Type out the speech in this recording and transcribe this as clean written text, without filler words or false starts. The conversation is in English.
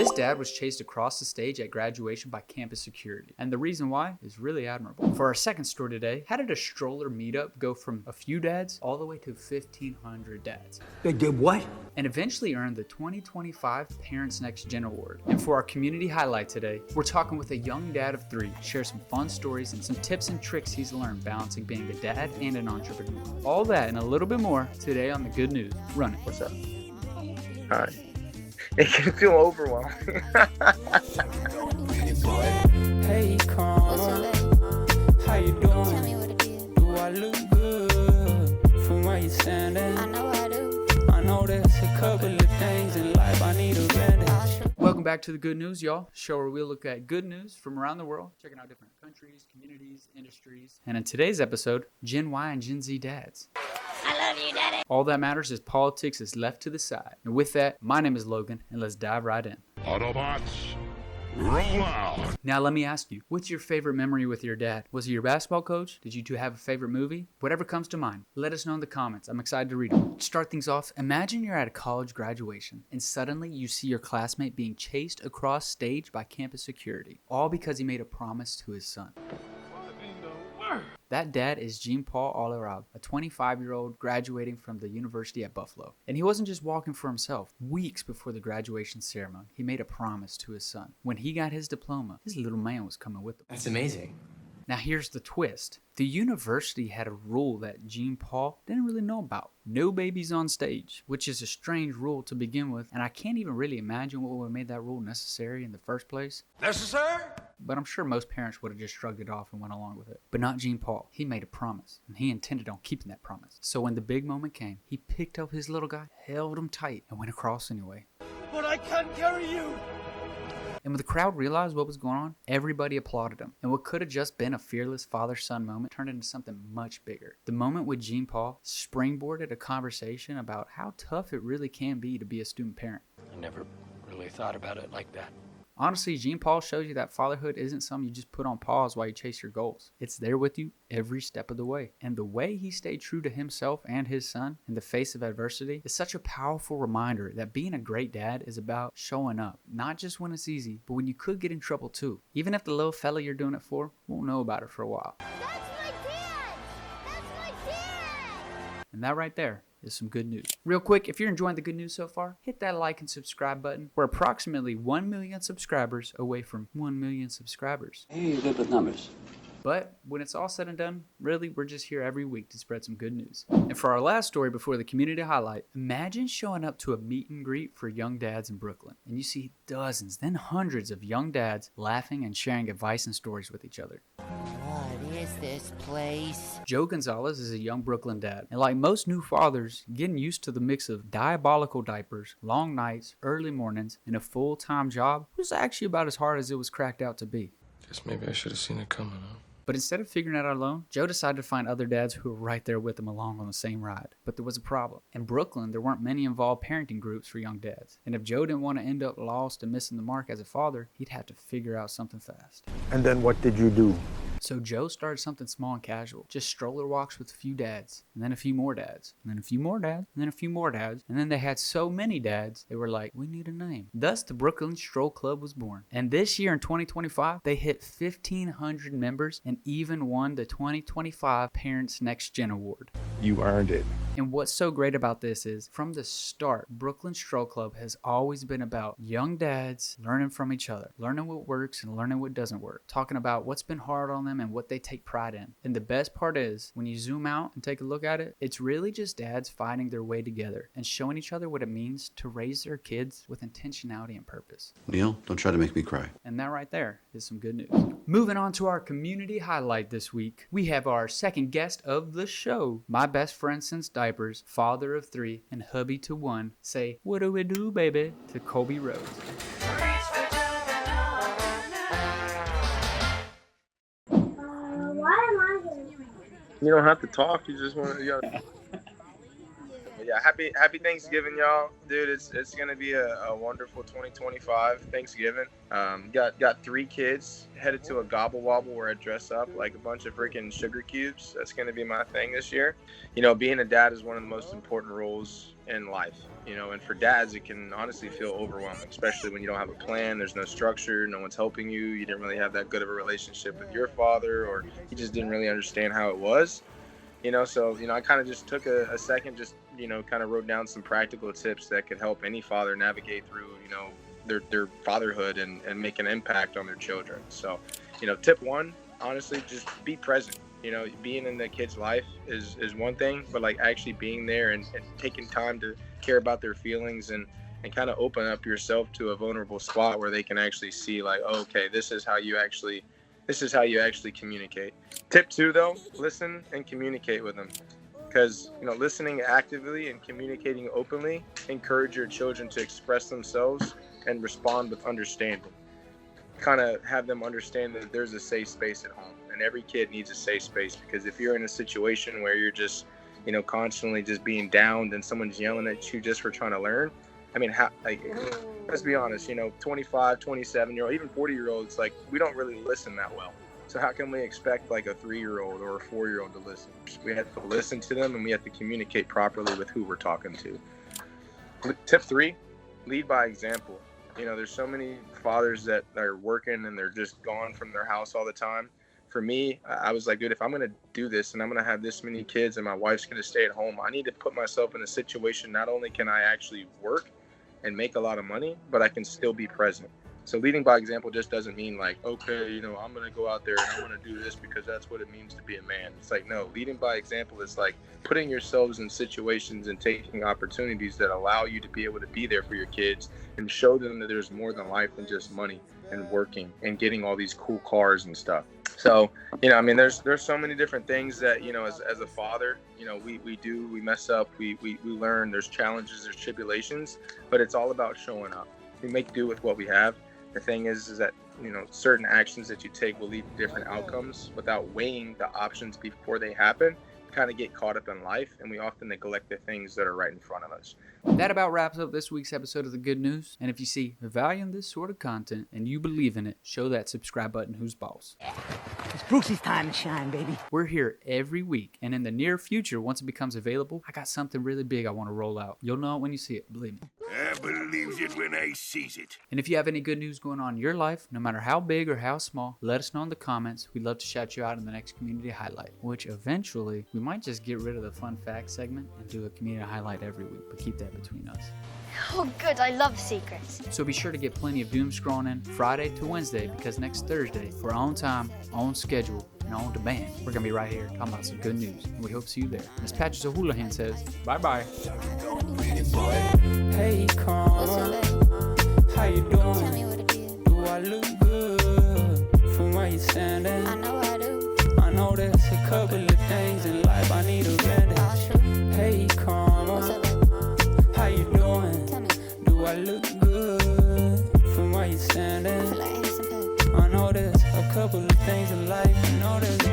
This dad was chased across the stage at graduation by campus security, and the reason why is really admirable. For our second story today, how did a stroller meetup go from a few dads all the way to 1,500 dads? They did what? And eventually earned the 2025 Parents Next Gen Award. And for our community highlight today, we're talking with a young dad of 3, share some fun stories and some tips and tricks he's learned balancing being a dad and an entrepreneur. All that and a little bit more today on the Good News. Run it. What's up? Hi. It can feel overwhelming. Hey, how you doing? Do I look good from where you standing? I know I do. I know there's a couple of things in life I need a bandage. Welcome back to the Good News, y'all. Show where we look at good news from around the world, checking out different countries, communities, industries. And in today's episode, Gen Y and Gen Z dads. I love you, Daddy. All that matters is politics is left to the side. And with that, my name is Logan, and let's dive right in. Autobots, roll out. Now let me ask you, what's your favorite memory with your dad? Was he your basketball coach? Did you two have a favorite movie? Whatever comes to mind, let us know in the comments. I'm excited to read them. To start things off, imagine you're at a college graduation, and suddenly you see your classmate being chased across stage by campus security, all because he made a promise to his son. That dad is Jean-Paul Allerab, a 25-year-old graduating from the University at Buffalo. And he wasn't just walking for himself. Weeks before the graduation ceremony, he made a promise to his son. When he got his diploma, his little man was coming with him. That's amazing. Now here's the twist. The university had a rule that Jean-Paul didn't really know about. No babies on stage, which is a strange rule to begin with, and I can't even really imagine what would have made that rule necessary in the first place. Necessary? But I'm sure most parents would have just shrugged it off and went along with it. But not Jean-Paul. He made a promise, and he intended on keeping that promise. So when the big moment came, he picked up his little guy, held him tight, and went across anyway. But I can't carry you. And when the crowd realized what was going on, everybody applauded him. And what could have just been a fearless father-son moment turned into something much bigger. The moment with Jean-Paul springboarded a conversation about how tough it really can be to be a student parent. I never really thought about it like that. Honestly, Jean-Paul shows you that fatherhood isn't something you just put on pause while you chase your goals. It's there with you every step of the way. And the way he stayed true to himself and his son in the face of adversity is such a powerful reminder that being a great dad is about showing up. Not just when it's easy, but when you could get in trouble too. Even if the little fella you're doing it for won't know about it for a while. That's my dad! That's my dad! And that right there is some good news. Real quick, if you're enjoying the good news so far, hit that like and subscribe button. We're approximately 1 million subscribers away from 1 million subscribers. Hey, you're good with numbers. But when it's all said and done, really, we're just here every week to spread some good news. And for our last story before the community highlight, imagine showing up to a meet and greet for young dads in Brooklyn, and you see dozens, then hundreds of young dads laughing and sharing advice and stories with each other. What is this place? Joe Gonzales is a young Brooklyn dad, and like most new fathers, getting used to the mix of diabolical diapers, long nights, early mornings, and a full-time job was actually about as hard as it was cracked out to be. Guess maybe I should have seen it coming, huh? But instead of figuring it out alone, Joe decided to find other dads who were right there with him along on the same ride. But there was a problem. In Brooklyn, there weren't many involved parenting groups for young dads. And if Joe didn't want to end up lost and missing the mark as a father, he'd have to figure out something fast. And then what did you do? So Joe started something small and casual. Just stroller walks with a few dads, and then a few more dads, and then a few more dads, and then a few more dads. And then they had so many dads, they were like, we need a name. Thus, the Brooklyn Stroll Club was born. And this year in 2025, they hit 1,500 members and even won the 2025 Parents Next Gen Award. You earned it. And what's so great about this is, from the start, Brooklyn Stroll Club has always been about young dads learning from each other, learning what works and learning what doesn't work, talking about what's been hard on them and what they take pride in. And the best part is, when you zoom out and take a look at it, it's really just dads finding their way together and showing each other what it means to raise their kids with intentionality and purpose. Neil, don't try to make me cry. And that right there is some good news. Moving on to our community highlight this week, we have our second guest of the show, my best friend since diapers, father of 3, and hubby to 1. Say, what do we do, baby, to Kolby Rhodes. You don't have to talk. You just want to. Yeah, happy Thanksgiving, y'all, dude. It's gonna be a wonderful 2025 Thanksgiving. Got 3 kids, headed to a gobble wobble where I dress up like a bunch of freaking sugar cubes. That's gonna be my thing this year. You know, being a dad is one of the most important roles in life, you know, and for dads, it can honestly feel overwhelming, especially when you don't have a plan, there's no structure, no one's helping you, you didn't really have that good of a relationship with your father, or you just didn't really understand how it was, you know. So, you know, I kind of just took a second, just, you know, kind of wrote down some practical tips that could help any father navigate through, you know, their fatherhood and make an impact on their children. So, you know, tip one, honestly, just be present. You know, being in the kid's life is one thing, but like actually being there and taking time to care about their feelings and kind of open up yourself to a vulnerable spot where they can actually see like, oh, okay, this is how you actually communicate. Tip two, though, listen and communicate with them. Because, you know, listening actively and communicating openly encourage your children to express themselves and respond with understanding. Kind of have them understand that there's a safe space at home, and every kid needs a safe space, because if you're in a situation where you're just, you know, constantly just being downed and someone's yelling at you just for trying to learn, I mean, let's be honest, you know, 25, 27-year-old, even 40-year-olds, like, we don't really listen that well. So how can we expect like a 3-year-old or a 4-year-old to listen? We have to listen to them, and we have to communicate properly with who we're talking to. Tip three, lead by example. You know, there's so many fathers that are working and they're just gone from their house all the time. For me, I was like, dude, if I'm going to do this and I'm going to have this many kids and my wife's going to stay at home, I need to put myself in a situation, not only can I actually work and make a lot of money, but I can still be present. So leading by example just doesn't mean like, okay, you know, I'm going to go out there and I'm going to do this because that's what it means to be a man. It's like, no, leading by example is like putting yourselves in situations and taking opportunities that allow you to be able to be there for your kids and show them that there's more than life than just money and working and getting all these cool cars and stuff. So, you know, I mean, there's so many different things that, you know, as a father, you know, we mess up, we learn, there's challenges, there's tribulations, but it's all about showing up. We make do with what we have. The thing is that, you know, certain actions that you take will lead to different outcomes without weighing the options before they happen. Kind of get caught up in life, and we often neglect the things that are right in front of us. That about wraps up this week's episode of The Good Nüs. And if you see value in this sort of content and you believe in it, show that subscribe button who's boss. It's Brooks's time to shine, baby. We're here every week, and in the near future, once it becomes available, I got something really big I want to roll out. You'll know it when you see it, believe me. I believes it when I sees it. And if you have any good news going on in your life, no matter how big or how small, let us know in the comments. We'd love to shout you out in the next community highlight, which eventually we might just get rid of the fun fact segment and do a community highlight every week, but keep that between us. Oh, good. I love secrets. So be sure to get plenty of doom scrolling in Friday to Wednesday, because next Thursday, for on time, on schedule, and on demand, we're going to be right here talking about some good news, and we hope to see you there. As Patches O'Houlihan says, bye-bye. Hey, karma, how you doing? Tell me what it is. Do I look good from where you standing? I know I do. I know there's a couple of things in life I need a bandage. Hey, karma, What's up, baby? how you doing? Tell me. Do I look good from where you I standing? feel like I need some help. I know there's a couple of things in life. I know there's